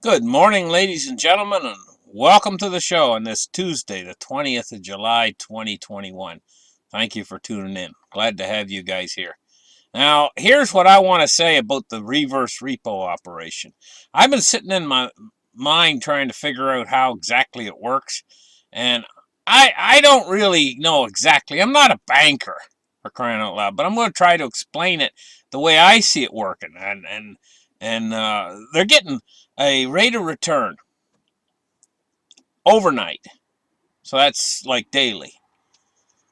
Good morning, ladies and gentlemen, and welcome to the show on this Tuesday, the 20th of July, 2021. Thank you for tuning in. Glad to have you guys here. Now, here's what I want to say about the reverse repo operation. I've been sitting in my mind trying to figure out how exactly it works, and I don't really know exactly. I'm not a banker, for crying out loud, but I'm going to try to explain it the way I see it working, and they're getting a rate of return overnight, so that's like daily,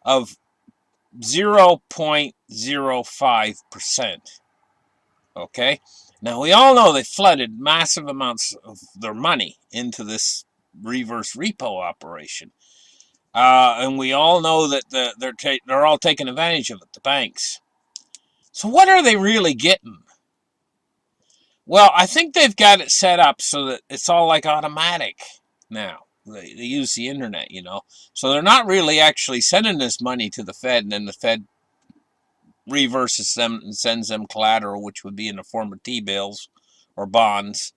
of 0.05%. Okay? Now, we all know they flooded massive amounts of their money into this reverse repo operation. And we all know that they're all taking advantage of it, the banks. So what are they really getting? Well, I think they've got it set up so that it's all like automatic now. They use the internet, So they're not really actually sending this money to the Fed, and then the Fed reverses them and sends them collateral, which would be in the form of T-bills or bonds.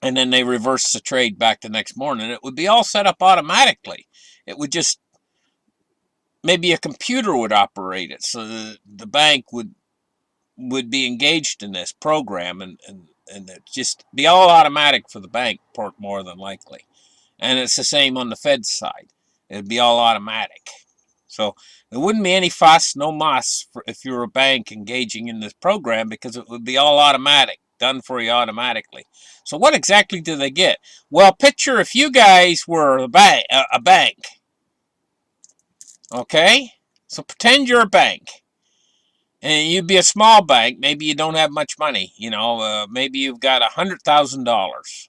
And then they reverse the trade back the next morning. It would be all set up automatically. It would just, maybe a computer would operate it, so the bank would be engaged in this program, and it just be all automatic for the bank, more than likely. And it's the same on the Fed's side. It'd be all automatic. So there wouldn't be any fuss, no muss, if you were a bank engaging in this program, because it would be all automatic, done for you automatically. So what exactly do they get? Well, picture if you guys were a bank. Okay? So pretend you're a bank. And you'd be a small bank. Maybe you don't have much money. Maybe you've got $100,000.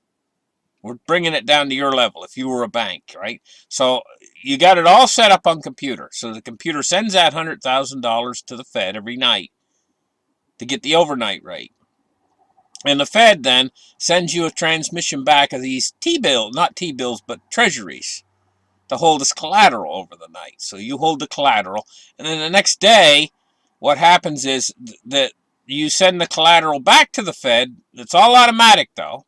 We're bringing it down to your level if you were a bank, right? So you got it all set up on computer. So the computer sends that $100,000 to the Fed every night to get the overnight rate. And the Fed then sends you a transmission back of these T-bills, not T-bills, but treasuries, to hold as collateral over the night. So you hold the collateral, and then the next day, what happens is that you send the collateral back to the Fed. It's all automatic, though.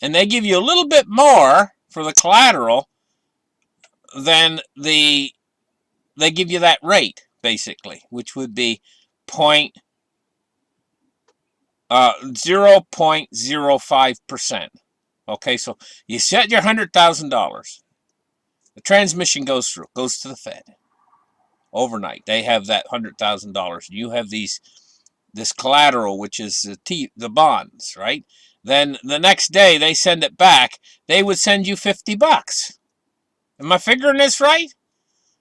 And they give you a little bit more for the collateral than they give you that rate, basically, which would be 0.05%. Okay, so you set your $100,000. The transmission goes to the Fed overnight. They have that $100,000. You have this collateral, which is the bonds, right? Then the next day they send it back. They would send you $50. Am I figuring this right?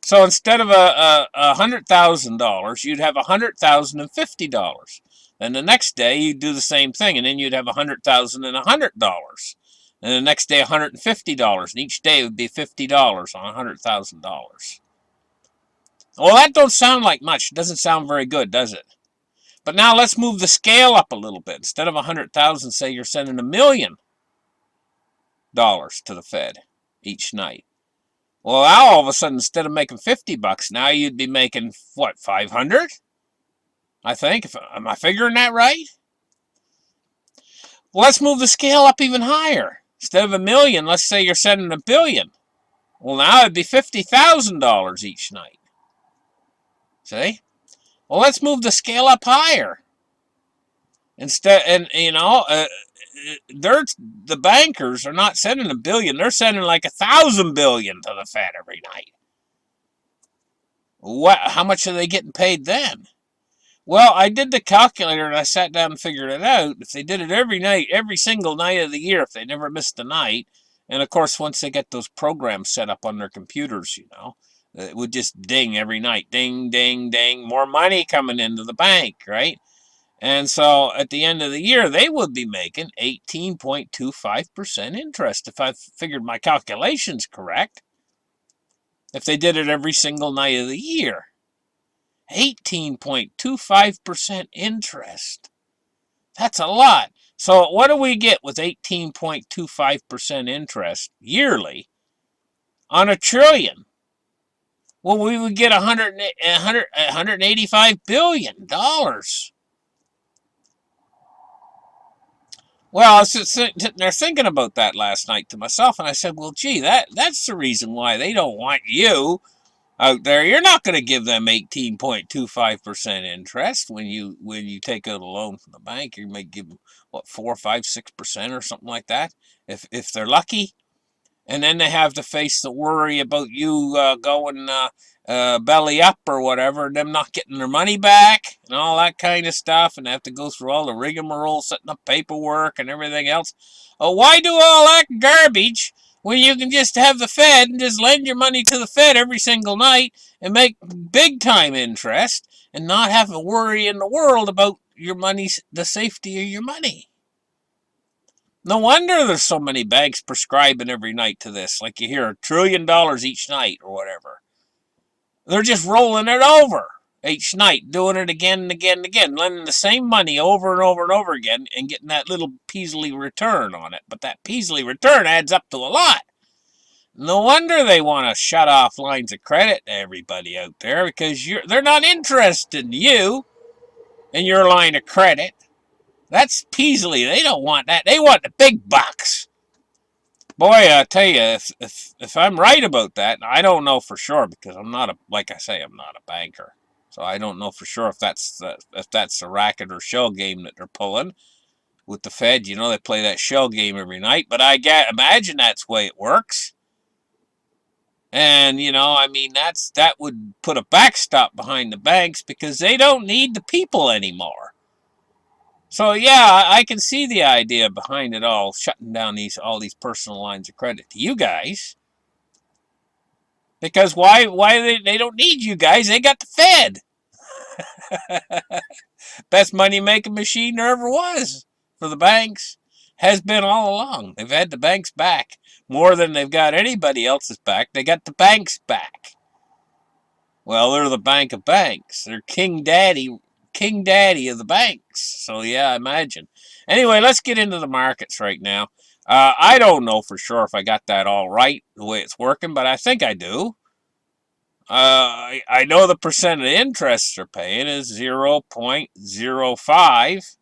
So instead of a $100,000, you'd have $100,050. Then the next day you do the same thing, and then you'd have $100,100. And the next day $150, and each day would be $50 on $100,000. Well, that don't sound like much. It doesn't sound very good, does it? But now let's move the scale up a little bit. Instead of 100,000, say you're sending $1 million to the Fed each night. Well, now all of a sudden, instead of making $50, now you'd be making what, 500? I think. Am I figuring that right? Well, let's move the scale up even higher. Instead of $1 million, let's say you're sending $1 billion. Well, now it'd be $50,000 each night. See? Well, let's move the scale up higher. Instead, the bankers are not sending $1 billion; they're sending like 1,000 billion to the Fed every night. How much are they getting paid then? Well, I did the calculator and I sat down and figured it out. If they did it every night, every single night of the year, if they never missed a night, and of course, once they get those programs set up on their computers, it would just ding every night. Ding, ding, ding. More money coming into the bank, right? And so at the end of the year, they would be making 18.25% interest, if I figured my calculations correct. If they did it every single night of the year. 18.25% interest. That's a lot. So what do we get with 18.25% interest yearly on $1 trillion? Well, we would get $185 billion. Well, Well, I was just sitting there thinking about that last night to myself, and I said, well, gee, that's the reason why they don't want you out there. You're not going to give them 18.25% interest when you take out a loan from the bank. You may give them what 4, 5, 6% or something like that, if they're lucky. And then they have to face the worry about you going belly up or whatever, and them not getting their money back and all that kind of stuff, and they have to go through all the rigmarole, setting up paperwork and everything else. Oh, why do all that garbage when you can just have the Fed and just lend your money to the Fed every single night and make big time interest and not have a worry in the world about your money's the safety of your money? No wonder there's so many banks prescribing every night to this. Like you hear $1 trillion each night or whatever. They're just rolling it over each night, doing it again and again and again, lending the same money over and over and over again and getting that little Peasley return on it. But that Peasley return adds up to a lot. No wonder they want to shut off lines of credit to everybody out there because they're not interested in you and your line of credit. That's Peasley. They don't want that. They want the big bucks. Boy, I tell you, if I'm right about that, I don't know for sure because I'm not like I say, I'm not a banker, so I don't know for sure if that's the racket or shell game that they're pulling with the Fed. You know, they play that shell game every night, but imagine that's the way it works. And I mean, that would put a backstop behind the banks because they don't need the people anymore. So yeah, I can see the idea behind it all, shutting down all these personal lines of credit to you guys. Because why they don't need you guys? They got the Fed. Best money making machine there ever was for the banks. Has been all along. They've had the banks back more than they've got anybody else's back. They got the banks back. Well, they're the bank of banks. They're King Daddy of the banks. So yeah, imagine. Anyway, let's get into the markets right now. I don't know for sure if I got that all right, the way it's working, but I think I do. I know the percent of interest they're paying is 0.05.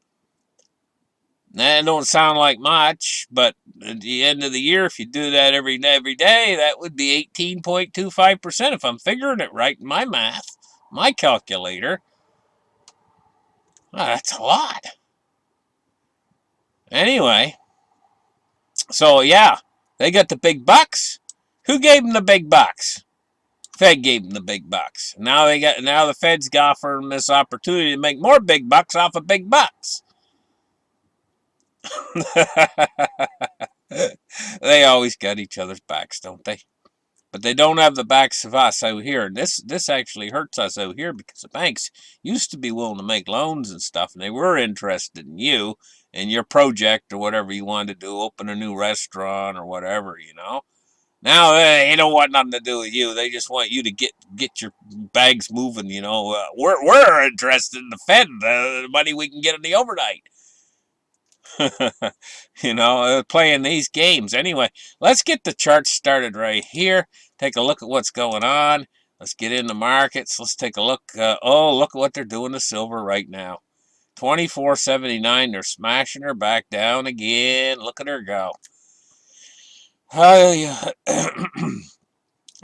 That don't sound like much, but at the end of the year, if you do that every day, that would be 18.25% if I'm figuring it right in my math, my calculator. Oh, that's a lot. Anyway, so yeah, they got the big bucks. Who gave them the big bucks? Fed gave them the big bucks. Now the Fed's offering them this opportunity to make more big bucks off of big bucks. They always got each other's backs, don't they? But they don't have the backs of us out here. And this actually hurts us out here because the banks used to be willing to make loans and stuff, and they were interested in you and your project or whatever you wanted to do, open a new restaurant or whatever, Now they don't want nothing to do with you. They just want you to get your bags moving. We're interested in the Fed, the money we can get in the overnight. Playing these games. Anyway, let's get the charts started right here. Take a look at what's going on. Let's get in the markets. Let's take a look. Look at what they're doing to silver right now. 24.79. They're smashing her back down again. Look at her go.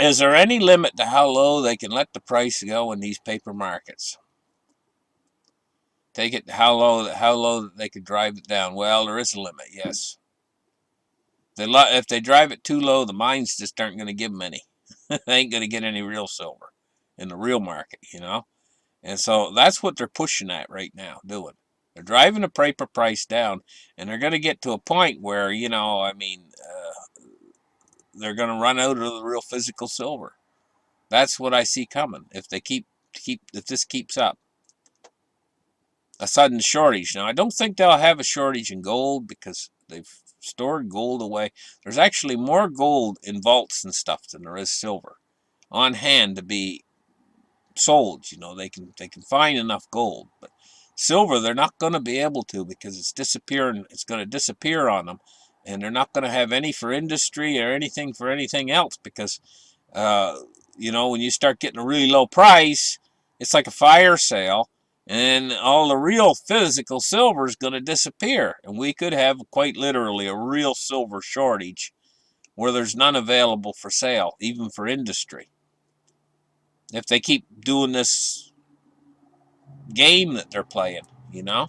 Is there any limit to how low they can let the price go in these paper markets? Take it how low they could drive it down. Well, there is a limit, yes. If they drive it too low, the mines just aren't going to give them any. They ain't going to get any real silver in the real market, And so that's what they're pushing at right now, doing. They're driving the paper price down, and they're going to get to a point where, they're going to run out of the real physical silver. That's what I see coming if this keeps up. A sudden shortage. Now, I don't think they'll have a shortage in gold because they've stored gold away. There's actually more gold in vaults and stuff than there is silver on hand to be sold. They can find enough gold, but silver they're not going to be able to because it's disappearing. It's going to disappear on them, and they're not going to have any for industry or anything for anything else because, when you start getting a really low price, it's like a fire sale. And all the real physical silver is going to disappear. And we could have quite literally a real silver shortage where there's none available for sale, even for industry. If they keep doing this game that they're playing, you know,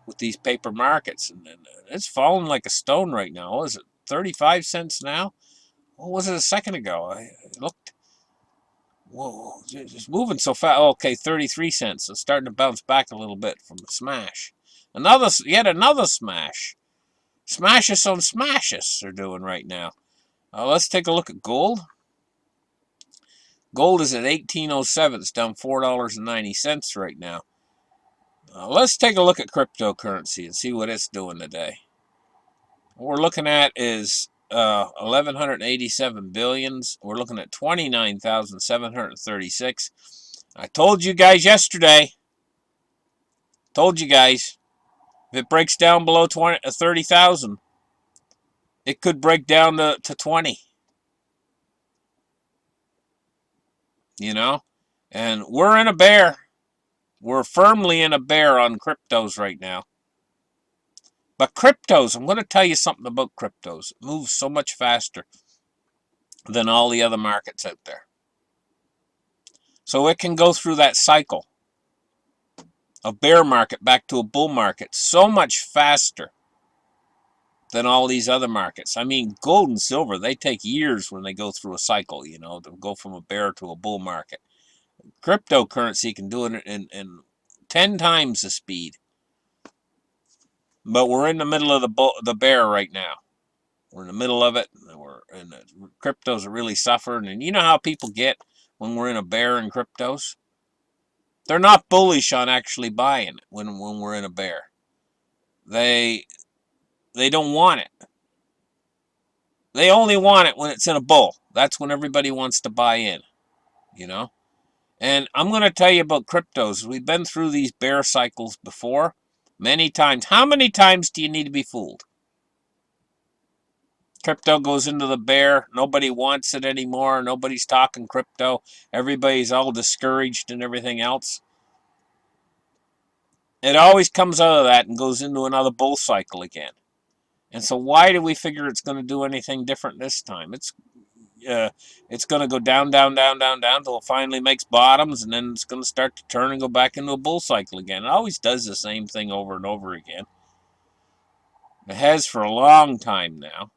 with these paper markets. And it's falling like a stone right now. What is it, 35 cents now? What was it a second ago? I looked. Whoa, it's moving so fast. Oh, okay, 33 cents. It's starting to bounce back a little bit from the smash. Yet another smash. Smashes on smashes they're doing right now. Let's take a look at gold. Gold is at 1807. It's down $4.90 right now. Let's take a look at cryptocurrency and see what it's doing today. What we're looking at is 1,187 billions. We're looking at 29,736. I told you guys yesterday. Told you guys. If it breaks down below 30,000, it could break down to 20. You know? And we're in a bear. We're firmly in a bear on cryptos right now. But cryptos, I'm going to tell you something about cryptos. It moves so much faster than all the other markets out there. So it can go through that cycle of bear market back to a bull market so much faster than all these other markets. I mean, gold and silver, they take years when they go through a cycle, you know, to go from a bear to a bull market. Cryptocurrency can do it in 10 times the speed. But we're in the middle of the bear right now. We're in the middle of it. And the cryptos are really suffering. And you know how people get when we're in a bear in cryptos? They're not bullish on actually buying it when we're in a bear. They don't want it. They only want it when it's in a bull. That's when everybody wants to buy in, you know? And I'm going to tell you about cryptos. We've been through these bear cycles before many times. How many times do you need to be fooled? Crypto goes into the bear. Nobody wants it anymore. Nobody's talking crypto. Everybody's all discouraged and everything else. It always comes out of that and goes into another bull cycle again. And so why do we figure it's going to do anything different this time? It's going to go down, down, down, down, down until it finally makes bottoms, and then it's going to start to turn and go back into a bull cycle again. It always does the same thing over and over again. It has for a long time now.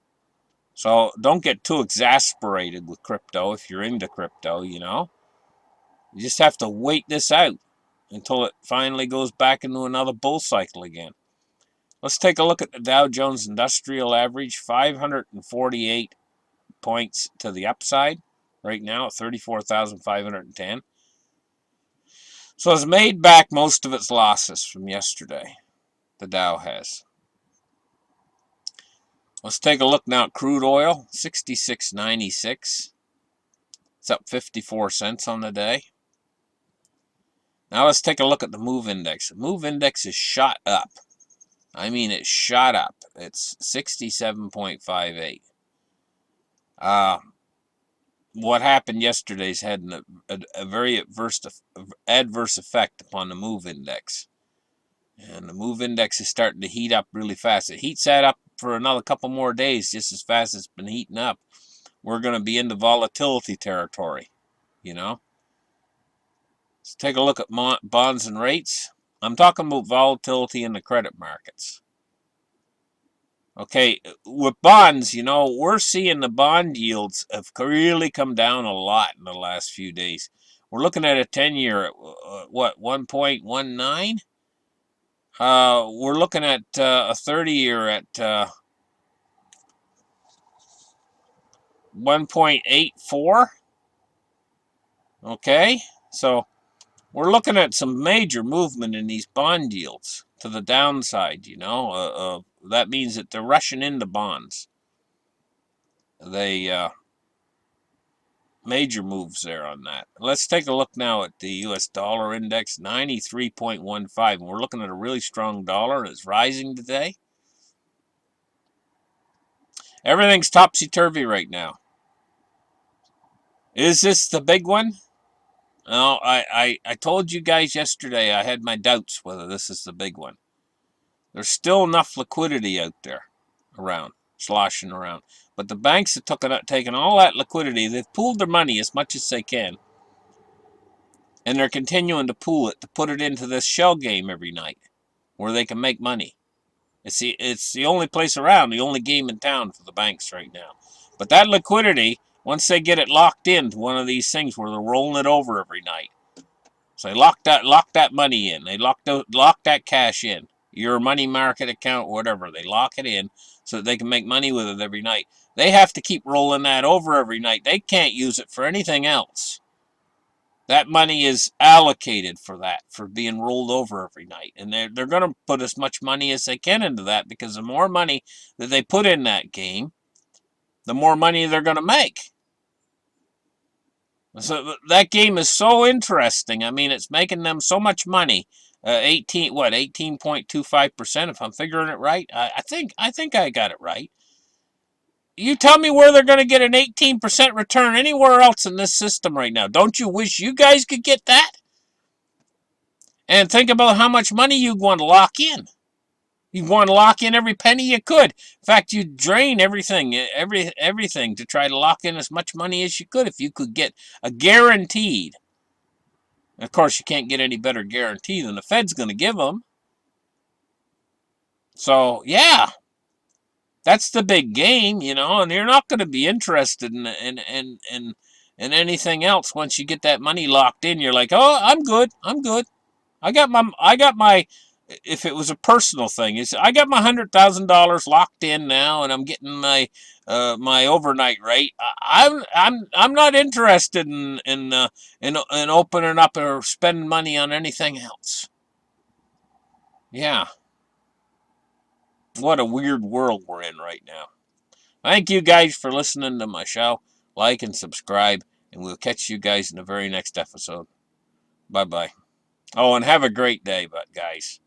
So don't get too exasperated with crypto if you're into crypto, you know. You just have to wait this out until it finally goes back into another bull cycle again. Let's take a look at the Dow Jones Industrial Average, 548 points to the upside right now at 34,510. So it's made back most of its losses from yesterday. The Dow has. Let's take a look now at crude oil, 66.96. It's up 54 cents on the day. Now let's take a look at the MOVE index. The MOVE index is shot up. I mean, it's shot up. It's 67.58. What happened yesterday's had a very adverse effect upon the MOVE index. And the MOVE index is starting to heat up really fast. It heats that up for another couple more days, just as fast as it's been heating up. We're going to be into volatility territory, you know. Let's take a look at bonds and rates. I'm talking about volatility in the credit markets. Okay, with bonds, you know, we're seeing the bond yields have really come down a lot in the last few days. We're looking at a 10-year at, what, 1.19? We're looking at a 30-year at 1.84. Okay, so we're looking at some major movement in these bond yields to the downside, you know. That means that they're rushing into bonds. Major moves there on that. Let's take a look now at the U.S. dollar index, 93.15. And we're looking at a really strong dollar. It's rising today. Everything's topsy-turvy right now. Is this the big one? No, I told you guys yesterday I had my doubts whether this is the big one. There's still enough liquidity out there around, sloshing around. But the banks have taken all that liquidity. They've pooled their money as much as they can. And they're continuing to pool it, to put it into this shell game every night where they can make money. It's the only place around, the only game in town for the banks right now. But that liquidity, once they get it locked into one of these things where they're rolling it over every night, so they lock that money in. They lock that cash in. Your money market account, whatever. They lock it in so that they can make money with it every night. They have to keep rolling that over every night. They can't use it for anything else. That money is allocated for that, for being rolled over every night. And they're going to put as much money as they can into that, because the more money that they put in that game, the more money they're going to make. So that game is so interesting. I mean, it's making them so much money. 18.25%, if I'm figuring it right. I think I got it right. You tell me where they're going to get an 18% return anywhere else in this system right now. Don't you wish you guys could get that? And think about how much money you want to lock in. You want to lock in every penny you could. In fact, you'd drain everything to try to lock in as much money as you could if you could get a guaranteed. Of course, you can't get any better guarantee than the Fed's going to give them. So, yeah, that's the big game, and you're not going to be interested in anything else once you get that money locked in. You're like, oh, I'm good. I got my if it was a personal thing, I got my $100,000 locked in now, and I'm getting my my overnight rate. I'm not interested in opening up or spending money on anything else. Yeah, what a weird world we're in right now. Thank you guys for listening to my show. Like and subscribe, and we'll catch you guys in the very next episode. Bye bye. Oh, and have a great day, guys.